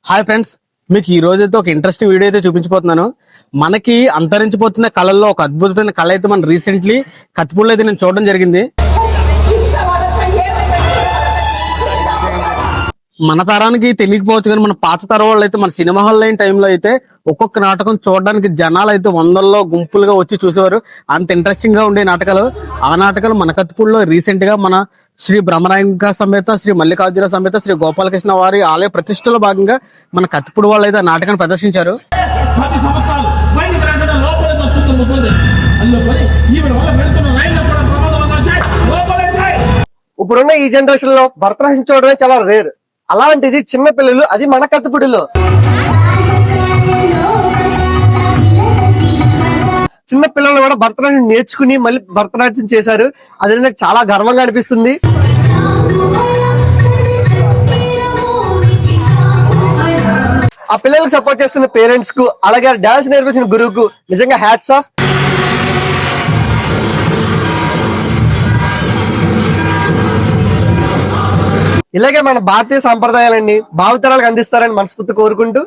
Hi friends, మీకు ఈ రోజు అయితే ఒక ఇంట్రెస్టింగ్ వీడియో అయితే చూపించబోతున్నాను. మనకి అంతరించిపోతున్న కళల్లో ఒక అద్భుతమైన కళ అయితే మనం రీసెంట్లీ కత్తిపూడిలో అయితే నేను చూడడం జరిగింది. మన తరానికి తెలియకపోవచ్చు కానీ మన పాత తరం వాళ్ళు అయితే మన సినిమా హాల్ అయిన టైంలో అయితే ఒక్కొక్క నాటకం చూడడానికి జనాలు అయితే వందల్లో గుంపులుగా వచ్చి చూసేవారు. అంత ఇంట్రెస్టింగ్ గా ఉండే నాటకాలు. ఆ నాటకాలు మన కత్తిపూడిలో రీసెంట్ గా మన శ్రీ బ్రహ్మరాయంక సమేత శ్రీ మల్లికార్జున సమేత శ్రీ గోపాలకృష్ణ వారి ఆలయ ప్రతిష్టలో భాగంగా మన కత్తిపూడి వాళ్ళు అయితే ఆ నాటకాన్ని ప్రదర్శించారు. ఇప్పుడున్న ఈ జనరేషన్ లో భరతనాట్యం చూడడమే చాలా రేర్. అలాంటిది చిన్న పిల్లలు, అది మన కత్తిపూడిలో చిన్న పిల్లలు కూడా భరతనాట్యం నేర్చుకుని మళ్ళీ భరతనాట్యం చేశారు. అది నాకు చాలా గర్వంగా అనిపిస్తుంది. ఆ పిల్లలకు సపోర్ట్ చేస్తున్న పేరెంట్స్ కు, అలాగే డాన్స్ నేర్పించిన గురువుకు నిజంగా హ్యాట్స్ ఆఫ్. ఇలాగే మన భారతీయ సాంప్రదాయాలన్నీ భావితరాలకు అందిస్తారని మనస్ఫూర్తి కోరుకుంటూ